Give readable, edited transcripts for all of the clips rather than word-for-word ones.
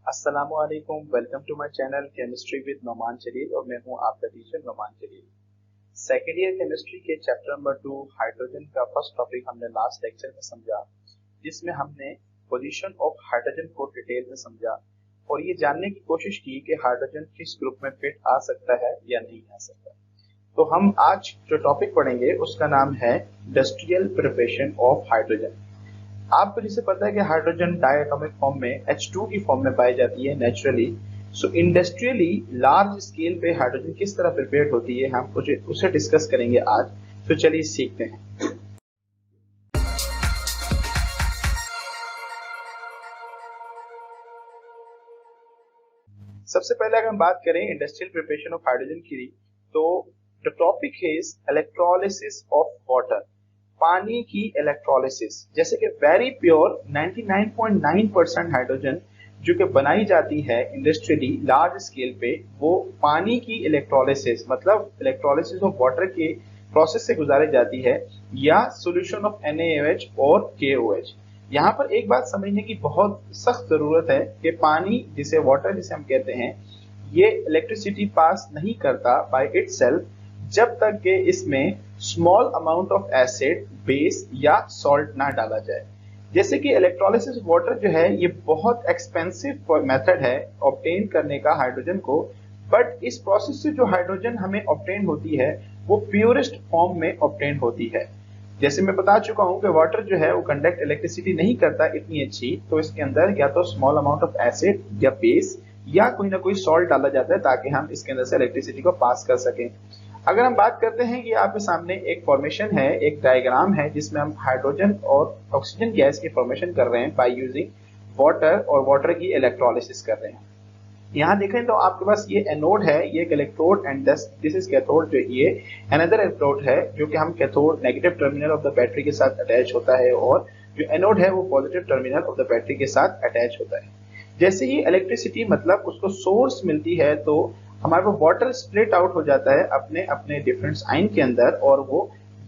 अस्सलामुअलैकुम, welcome to my channel chemistry with Noman Jalil और मैं हूं आपका teacher Noman Jalil. Second year chemistry के चैप्टर नंबर 2 हाइड्रोजन का फर्स्ट टॉपिक हमने लास्ट लेक्चर में समझा, जिसमें हमने पोजीशन ऑफ हाइड्रोजन को डिटेल में समझा और ये जानने की कोशिश की कि हाइड्रोजन किस ग्रुप में फिट आ सकता है या नहीं आ सकता। तो हम आज जो टॉपिक पढ़ेंगे उसका नाम है इंडस्ट्रियल प्रिपरेशन ऑफ हाइड्रोजन। आपको जैसे पता है कि हाइड्रोजन डायटोमिक फॉर्म में H2 की फॉर्म में पाई जाती है नेचुरली। सो इंडस्ट्रियली लार्ज स्केल पे हाइड्रोजन किस तरह प्रिपेयर होती है हम उसे डिस्कस करेंगे आज। तो चलिए सीखते हैं। सबसे पहले अगर हम बात करें इंडस्ट्रियल प्रिपरेशन ऑफ हाइड्रोजन की, तो the topic is electrolysis of water, पानी की इलेक्ट्रोलिसिस। जैसे कि वेरी प्योर 99.9% हाइड्रोजन जो कि बनाई जाती है इंडस्ट्रियली लार्ज स्केल पे, वो पानी की इलेक्ट्रोलिसिस मतलब इलेक्ट्रोलिसिस ऑफ वाटर के प्रोसेस से गुजारी जाती है या सॉल्यूशन ऑफ NaOH और KOH। यहाँ पर एक बात समझने की बहुत सख्त जरूरत है कि पानी जिसे वाटर जिसे हम कहते हैं, ये इलेक्ट्रिसिटी पास नहीं करता बाय इटसेल्फ जब तक कि इसमें small amount of acid, base या सॉल्ट ना डाला जाए। जैसे कि इलेक्ट्रोलिसिस वाटर जो है ये बहुत एक्सपेंसिव मेथड है ऑब्टेन करने का हाइड्रोजन को, बट इस प्रोसेस से जो हाइड्रोजन हमें ऑब्टेन होती है वो प्योरेस्ट फॉर्म में ऑब्टेन होती है। जैसे मैं बता चुका हूं कि वाटर जो है वो कंडक्ट इलेक्ट्रिसिटी नहीं करता इतनी अच्छी, तो इसके अंदर या तो स्मॉल अमाउंट ऑफ एसिड या बेस या कोई ना कोई सॉल्ट डाला जाता है ताकि हम इसके अंदर से इलेक्ट्रिसिटी को पास कर सकें। अगर हम बात करते हैं कि आपके सामने एक फॉर्मेशन है, एक डायग्राम है जिसमें हम हाइड्रोजन और ऑक्सीजन गैस की फॉर्मेशन कर रहे हैं बाय यूजिंग वाटर और वाटर की इलेक्ट्रोलिसिस कर रहे हैं। यहाँ देखें तो आपके पास ये एनोड है, ये एक electrode and this is cathode. जो ये अनदर इलेक्ट्रोड है जो कि हम cathode negative terminal of the battery के साथ अटैच होता है और जो एनोड है वो positive terminal of the battery के साथ अटैच होता है। जैसे ही इलेक्ट्रिसिटी मतलब उसको सोर्स मिलती है तो हमारे को वाटर स्प्लिट आउट हो जाता है अपने अपने डिफरेंट आयन के अंदर और वो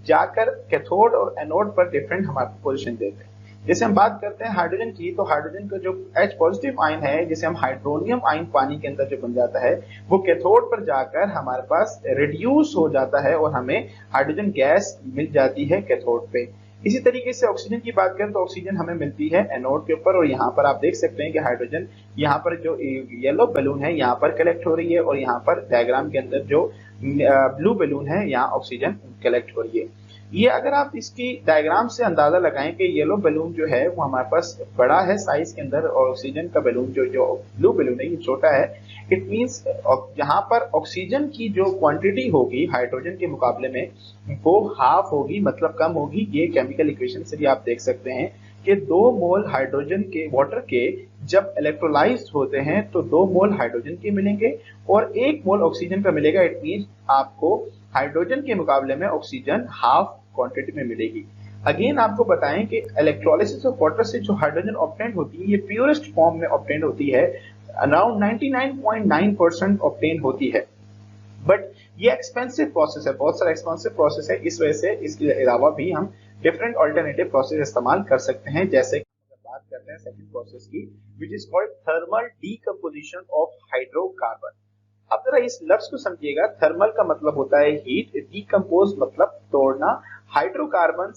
जाकर कैथोड और एनोड पर डिफरेंट हमारे को पोजीशन देते हैं। जैसे हम बात करते हैं हाइड्रोजन की, तो हाइड्रोजन का जो H पॉजिटिव आयन है, जिसे हम हाइड्रोनियम आयन पानी के अंदर जो बन जाता है, वो कैथोड पर जाकर हमारे पास रिड्यूस हो जाता है और हमें हाइड्रोजन गैस मिल जाती है कैथोड पे। इसी तरीके से ऑक्सीजन की बात करें तो ऑक्सीजन हमें मिलती है एनोड के ऊपर और यहाँ पर आप देख सकते हैं कि हाइड्रोजन यहाँ पर जो येलो बैलून है यहाँ पर कलेक्ट हो रही है और यहाँ पर डायग्राम के अंदर जो ब्लू बैलून है यहाँ ऑक्सीजन कलेक्ट हो रही है। ये अगर आप इसकी डायग्राम से अंदाजा लगाएं कि येलो बैलून जो है वो हमारे पास बड़ा है साइज के अंदर और ऑक्सीजन का बैलून जो ब्लू बैलून है ये छोटा है, इट मींस यहाँ पर ऑक्सीजन की जो क्वांटिटी होगी हाइड्रोजन के मुकाबले में वो हाफ होगी, मतलब कम होगी। ये केमिकल इक्वेशन से भी आप देख सकते हैं कि 2 मोल हाइड्रोजन के वाटर के जब इलेक्ट्रोलाइज्ड होते हैं तो 2 मोल हाइड्रोजन के मिलेंगे और 1 मोल ऑक्सीजन का मिलेगा। इट मींस आपको हाइड्रोजन के मुकाबले में ऑक्सीजन हाफ क्वांटिटी में मिलेगी। अगेन आपको बताएं कि इलेक्ट्रोलिसिस ऑफ वाटर से जो हाइड्रोजन ऑब्टेन होती है ये प्योरेस्ट फॉर्म में ऑब्टेन होती है, अराउंड 99.9% ऑब्टेन होती है। बट ये एक्सपेंसिव प्रोसेस है, बहुत सारा एक्सपेंसिव प्रोसेस है, इस वजह से इसके अलावा भी हम डिफरेंट अल्टरनेटिव प्रोसेस इस्तेमाल कर सकते हैं। जैसे बात करते हैं सेकंड प्रोसेस की, which is called thermal decomposition of hydrocarbon. अब जरा इस लफ्ज को समझिएगा। थर्मल का मतलब होता है हीट, डीकम्पोज मतलब तोड़ना, हाइड्रोकार्बन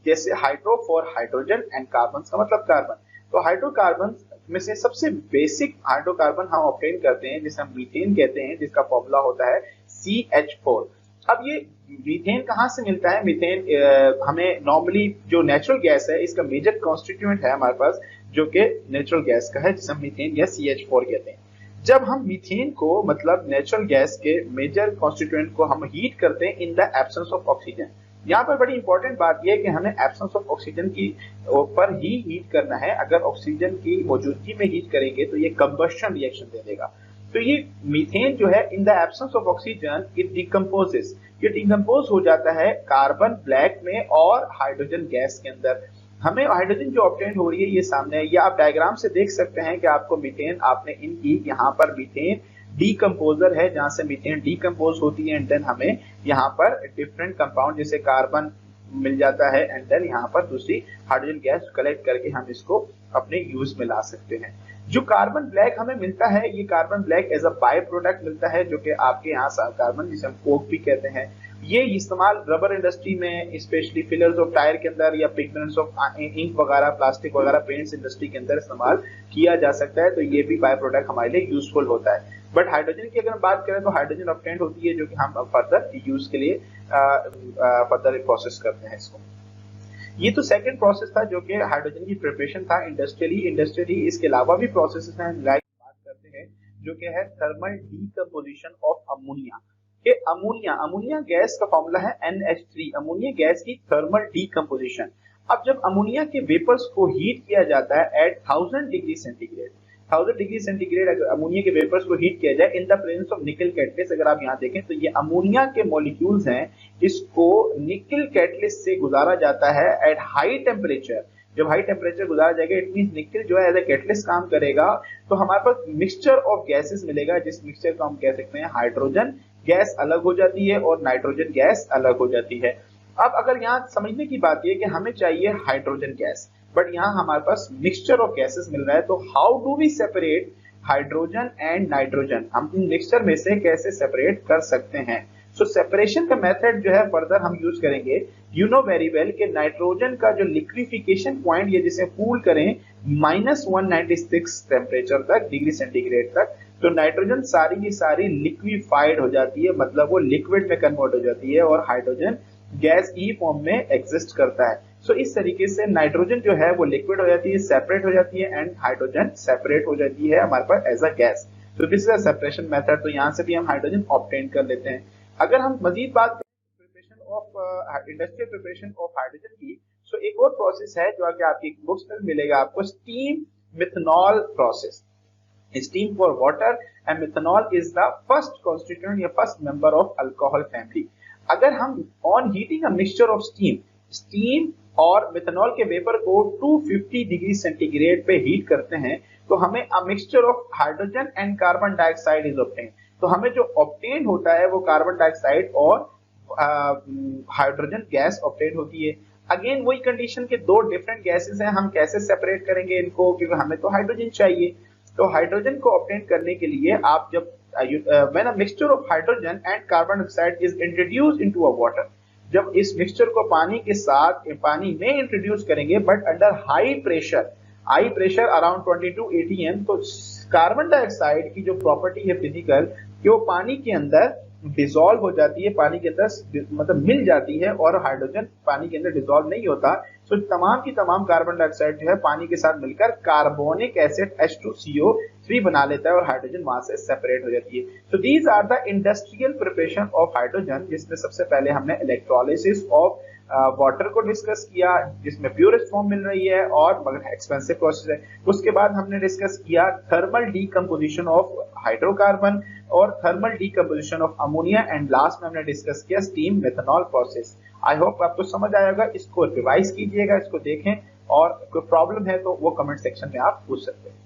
जैसे hydro for hydrogen and carbon का मतलब कार्बन। तो हाइड्रोकार्बन में से सबसे बेसिक हाइड्रोकार्बन हम ऑब्टेन करते हैं जिसे हम मीथेन कहते हैं, जिसका फॉर्मूला होता है CH4। अब ये मीथेन कहाँ से मिलता है? मीथेन हमें नॉर्मली जो नेचुरल गैस है इसका मेजर कॉन्स्टिट्यूएंट है हमारे पास जो कि नेचुरल गैस का है, जिसे हम मीथेन या CH4 कहते हैं। जब हम मीथेन को मतलब नेचुरल गैस के मेजर कॉन्स्टिट्यूएंट को हम हीट करते हैं in the absence of oxygen. यहाँ पर बड़ी इंपॉर्टेंट बात यह है कि हमें एब्सेंस ऑफ ऑक्सीजन की पर ही हीट करना है। अगर ऑक्सीजन की मौजूदगी में हीट करेंगे तो ये कंबस्शन रिएक्शन दे देगा। तो ये मीथेन जो है in the absence of oxygen it decomposes, ये डिकम्पोज हो जाता है कार्बन ब्लैक में और हाइड्रोजन गैस के अंदर। हमें हाइड्रोजन जो ऑब्टेन हो रही है ये सामने है, ये आप डायग्राम से देख सकते हैं कि आपको मीथेन आपने इनकी यहाँ पर मीथेन डीकम्पोजर है जहां से मीथेन डीकम्पोज होती है एंड देन हमें यहाँ पर डिफरेंट कंपाउंड जैसे कार्बन मिल जाता है एंड देन यहाँ पर दूसरी हाइड्रोजन गैस कलेक्ट करके हम इसको अपने यूज में ला सकते हैं। जो कार्बन ब्लैक हमें मिलता है, ये carbon black as a by product मिलता है, जो कि आपके यहाँ कार्बन जिसे हम कोक भी कहते हैं, ये इस्तेमाल रबर इंडस्ट्री में, स्पेशली फिलर्स ऑफ टायर के अंदर या पिगमेंट्स ऑफ इंक वगैरह, प्लास्टिक वगैरह, पेंट्स इंडस्ट्री के अंदर इस्तेमाल किया जा सकता है। तो ये भी बाय प्रोडक्ट हमारे लिए यूजफुल होता है। बट हाइड्रोजन की अगर हम बात करें तो हाइड्रोजन ऑब्टेन्ड होती है, जो कि हम फर्दर यूज के लिए फर्दर प्रोसेस करते हैं इसको। ये तो सेकंड प्रोसेस था जो कि हाइड्रोजन की प्रिपरेशन था इंडस्ट्रियली। इसके अलावा भी प्रोसेसेस हैं, लाइक बात करते हैं जो कि है thermal decomposition of ammonia. Ammonia gas का फॉर्मूला है NH3, अमोनिया गैस की थर्मल डीकंपोजिशन। अब जब अमोनिया के वेपर्स को हीट किया जाता है at 1000 degree centigrade, 1000 degree centigrade अगर अमोनिया के वेपर्स को हीट किया जाए in the presence of nickel catalyst, अगर आप यहाँ देखें तो ये अमोनिया के मॉलिक्यूल्स हैं, इसको निकल कैटलिस्ट से गुजारा जाता है एट हाई टेम्परेचर। जब हाई टेम्परेचर गुजारा जाएगा, इट मींस निकल जो है एज ए कैटलिस्ट काम करेगा, तो हमारे पास मिक्सचर ऑफ गैसेस मिलेगा, जिस मिक्सचर को हम कह सकते हैं हाइड्रोजन गैस अलग हो जाती है और नाइट्रोजन गैस अलग हो जाती है। अब अगर यहाँ समझने की बात यह कि हमें चाहिए हाइड्रोजन गैस, बट यहाँ हमारे पास मिक्सचर ऑफ गैसेस मिल रहा है, तो how do we separate hydrogen and nitrogen, हम इन मिक्सचर में से कैसे सेपरेट कर सकते हैं। सो सेपरेशन का मेथड जो है फर्दर हम यूज करेंगे। यू नो वेरी वेल कि नाइट्रोजन का जो लिक्विफिकेशन पॉइंट, ये जिसे कूल करें -196 टेम्परेचर तक, डिग्री सेंटीग्रेड तक, तो नाइट्रोजन सारी की सारी लिक्विफाइड हो जाती है, मतलब वो लिक्विड में कन्वर्ट हो जाती है और हाइड्रोजन गैस की फॉर्म में एग्जिस्ट करता है। सो इस तरीके से नाइट्रोजन जो है वो लिक्विड हो जाती है, सेपरेट हो जाती है, एंड हाइड्रोजन सेपरेट हो जाती है हमारे पास एज अ गैस। तो this is a separation method. तो यहाँ से भी हम हाइड्रोजन ऑब्टेन कर लेते हैं। अगर हम मजीद बात करें preparation of industrial preparation of hydrogen की, सो एक और प्रोसेस है जो कि आपकी बुक्स में मिलेगा आपको, steam methanol process. Steam for water and methanol is the first constituent या first member of alcohol family. अगर हम on heating a mixture of steam और मिथनॉल के वेपर को 250 डिग्री सेंटीग्रेड पे हीट करते हैं, तो हमें अ mixture of hydrogen and carbon dioxide is obtain. तो हमें जो ऑब्टेन होता है वो कार्बन डाइऑक्साइड और हाइड्रोजन गैस ऑब्टेन होती है। अगेन वही कंडीशन के दो डिफरेंट गैसेस हैं, हम कैसे सेपरेट करेंगे इनको, क्योंकि हमें तो हाइड्रोजन चाहिए। तो हाइड्रोजन को ऑब्टेन करने के लिए आप जब when a mixture of hydrogen and carbon dioxide is introduced into a water, जब इस मिक्सचर को पानी के साथ पानी में इंट्रोड्यूस करेंगे but under high pressure around 22 atm, तो कार्बन डाइऑक्साइड की जो प्रॉपर्टी है फिजिकल कि वो पानी के अंदर डिसॉल्व हो जाती है, पानी के अंदर मतलब मिल जाती है, और हाइड्रोजन पानी के अंदर डिसॉल्व नहीं होता। तो तमाम की तमाम कार्बन डाइऑक्साइड जो है पानी के साथ मिलकर कार्बोनिक एसिड H2CO3 बना लेता है और हाइड्रोजन वहां से सेपरेट हो जाती है। तो these are the industrial preparation of hydrogen, जिसमें सबसे पहले हमने इलेक्ट्रोलिसिस ऑफ वाटर को डिस्कस किया, जिसमें प्योरेस्ट फॉर्म मिल रही है और मगर एक्सपेंसिव प्रोसेस है। उसके बाद हमने डिस्कस किया थर्मल डीकंपोजिशन ऑफ हाइड्रोकार्बन और thermal decomposition of ammonia, and last में हमने डिस्कस किया steam methanol process. I hope आपको समझ आएगा, इसको रिवाइज कीजिएगा, इसको देखें, और कोई प्रॉब्लम है तो वो कमेंट सेक्शन में आप पूछ सकते हैं।